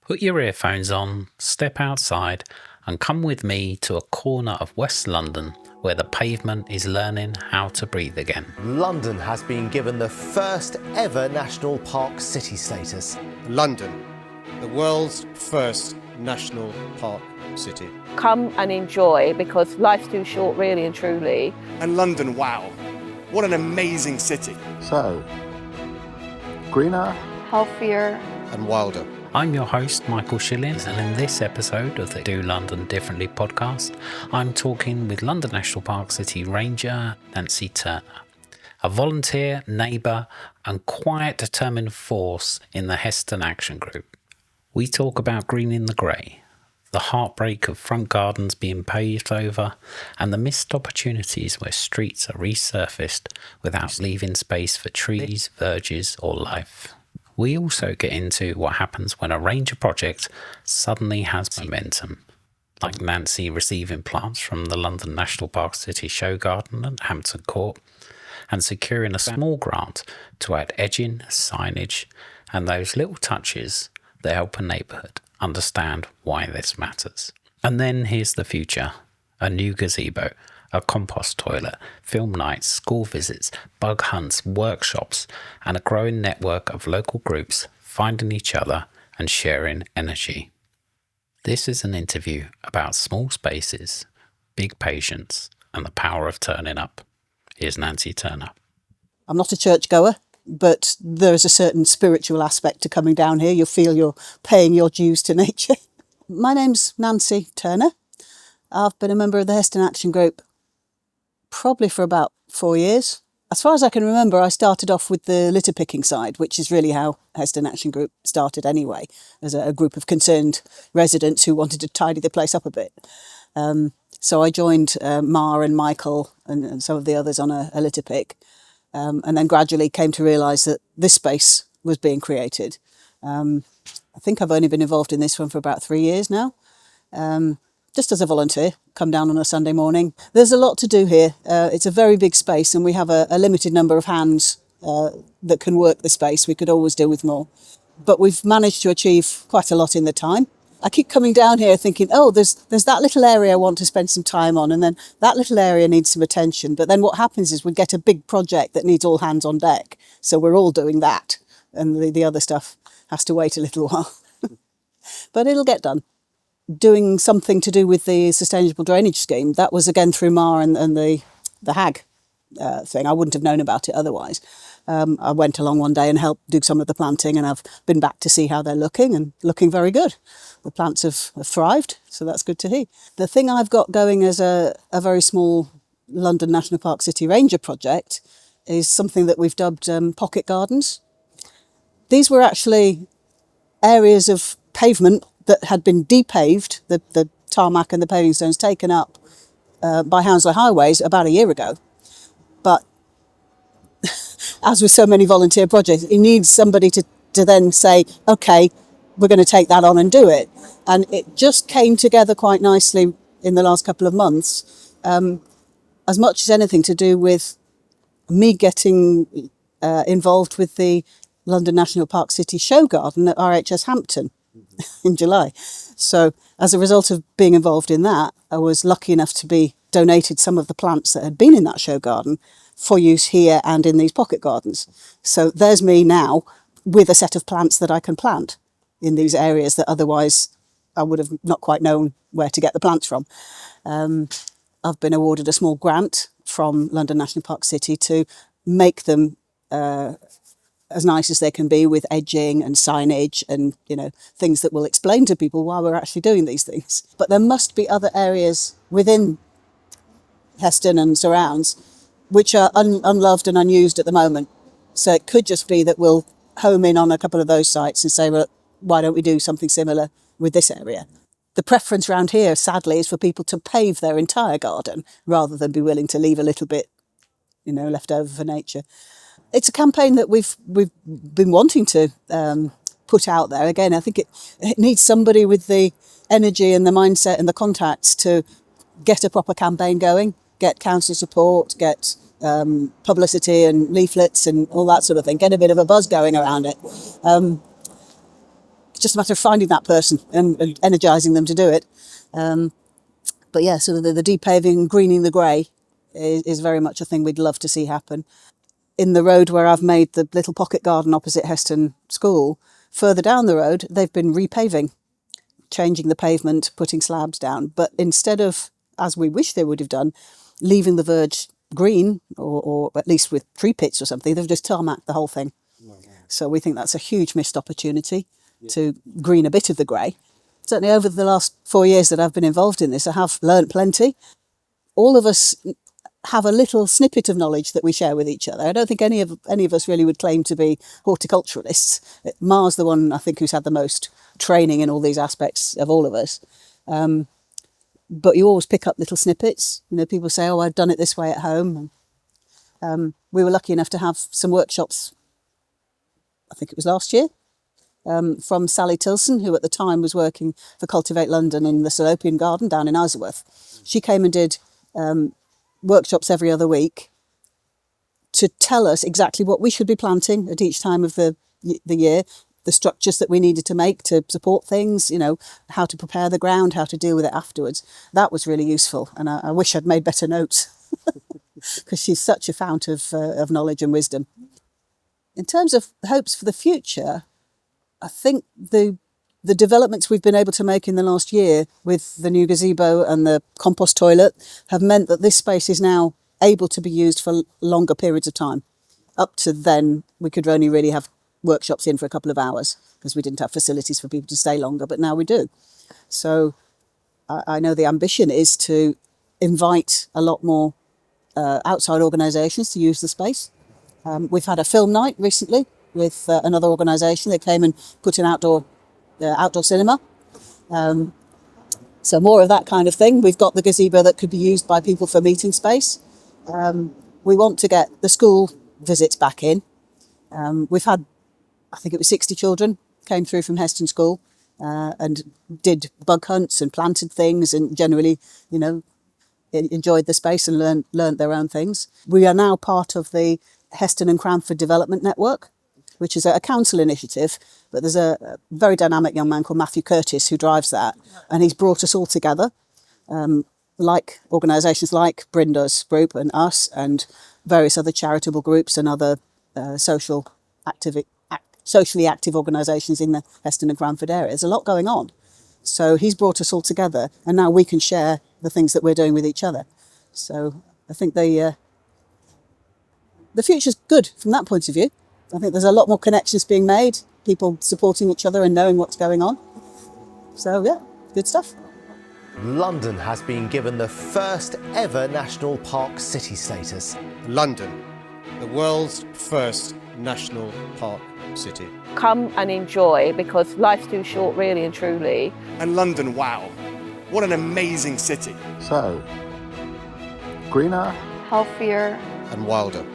Put your earphones on, step outside, and come with me to a corner of West London where the pavement is learning how to breathe again. London has been given the first ever National Park City status. London, the world's first national park city. Come and enjoy, because life's too short, really and truly. And London, wow, what an amazing city. So, greener, healthier, and wilder. I'm your host, Michael Shillings, and in this episode of the Do London Differently podcast, I'm talking with London National Park City Ranger Nancy Turner, a volunteer, neighbour and quiet determined force in the Heston Action Group. We talk about greening the grey, the heartbreak of front gardens being paved over, and the missed opportunities where streets are resurfaced without leaving space for trees, verges or life. We also get into what happens when a ranger project suddenly has momentum, like Nancy receiving plants from the London National Park City Show Garden at Hampton Court, and securing a small grant to add edging, signage, and those little touches that help a neighbourhood understand why this matters. And then here's the future: a new gazebo, a compost toilet, film nights, school visits, bug hunts, workshops, and a growing network of local groups finding each other and sharing energy. This is an interview about small spaces, big patience, and the power of turning up. Here's Nancy Turner. I'm not a churchgoer, but there is a certain spiritual aspect to coming down here. You'll feel you're paying your dues to nature. My name's Nancy Turner. I've been a member of the Heston Action Group probably for about 4 years. As far as I can remember, I started off with the litter picking side, which is really how Heston Action Group started anyway, as a group of concerned residents who wanted to tidy the place up a bit. So I joined Ma and Michael and some of the others on a litter pick, and then gradually came to realise that this space was being created. I think I've only been involved in this one for about 3 years now. Just as a volunteer, come down on a Sunday morning. There's a lot to do here. It's a very big space and we have a limited number of hands that can work the space. We could always do with more. But we've managed to achieve quite a lot in the time. I keep coming down here thinking, oh, there's that little area I want to spend some time on, and then that little area needs some attention. But then what happens is we get a big project that needs all hands on deck. So we're all doing that, and the other stuff has to wait a little while. But it'll get done. Doing something to do with the sustainable drainage scheme, that was again through Ma and the HAG thing. I wouldn't have known about it otherwise. I went along one day and helped do some of the planting, and I've been back to see how they're looking, and looking very good. The plants have thrived, so that's good to hear. The thing I've got going as a very small London National Park City Ranger project is something that we've dubbed pocket gardens. These were actually areas of pavement that had been de-paved, the tarmac and the paving stones taken up by Hounslow Highways about a year ago. But as with so many volunteer projects, it needs somebody to then say, okay, we're going to take that on and do it. And it just came together quite nicely in the last couple of months, as much as anything to do with me getting involved with the London National Park City Show Garden at RHS Hampton in July. So as a result of being involved in that, I was lucky enough to be donated some of the plants that had been in that show garden for use here and in these pocket gardens. So there's me now with a set of plants that I can plant in these areas that otherwise I would have not quite known where to get the plants from. I've been awarded a small grant from London National Park City to make them as nice as they can be, with edging and signage and, things that will explain to people why we're actually doing these things. But there must be other areas within Heston and surrounds which are unloved and unused at the moment. So it could just be that we'll home in on a couple of those sites and say, well, why don't we do something similar with this area? The preference around here, sadly, is for people to pave their entire garden rather than be willing to leave a little bit, left over for nature. It's a campaign that we've been wanting to put out there. Again, I think it needs somebody with the energy and the mindset and the contacts to get a proper campaign going, get council support, get publicity and leaflets and all that sort of thing, get a bit of a buzz going around it. It's just a matter of finding that person and energising them to do it. But yeah, so the de-paving, greening the grey is very much a thing we'd love to see happen. In the road where I've made the little pocket garden opposite Heston School, further down the road, they've been repaving, changing the pavement, putting slabs down. But instead of, as we wish they would have done, leaving the verge green, or at least with tree pits or something, they've just tarmacked the whole thing. So we think that's a huge missed opportunity to green a bit of the grey. Certainly over the last 4 years that I've been involved in this, I have learnt plenty. All of us have a little snippet of knowledge that we share with each other. I don't think any of us really would claim to be horticulturalists. Mar's the one, I think, who's had the most training in all these aspects of all of us. But you always pick up little snippets. You know, people say, oh, I've done it this way at home. We were lucky enough to have some workshops, I think it was last year, from Sally Tilson, who at the time was working for Cultivate London in the Salopian Garden down in Isleworth. She came and did workshops every other week to tell us exactly what we should be planting at each time of the year, the structures that we needed to make to support things, you know, how to prepare the ground, how to deal with it afterwards. That was really useful, and I wish I'd made better notes because she's such a fount of knowledge and wisdom. In terms of hopes for the future, I think the developments we've been able to make in the last year with the new gazebo and the compost toilet have meant that this space is now able to be used for longer periods of time. Up to then, we could only really have workshops in for a couple of hours because we didn't have facilities for people to stay longer, but now we do. So I know the ambition is to invite a lot more outside organisations to use the space. We've had a film night recently with another organisation. They came and put in outdoor cinema. So more of that kind of thing. We've got the gazebo that could be used by people for meeting space. We want to get the school visits back in. We've had, I think it was 60 children came through from Heston School and did bug hunts and planted things and generally, you know, enjoyed the space and learned their own things. We are now part of the Heston and Cranford Development Network, which is a council initiative, but there's a very dynamic young man called Matthew Curtis who drives that, and he's brought us all together, like organisations like Brinda's group and us and various other charitable groups and other socially active organisations in the Heston and Cranford area. There's a lot going on. So he's brought us all together, and now we can share the things that we're doing with each other. So I think the future's good from that point of view. I think there's a lot more connections being made, people supporting each other and knowing what's going on. So yeah, good stuff. London has been given the first ever national park city status. London, the world's first national park city. Come and enjoy, because life's too short, really and truly. And London, wow, what an amazing city. So, greener, healthier, And wilder.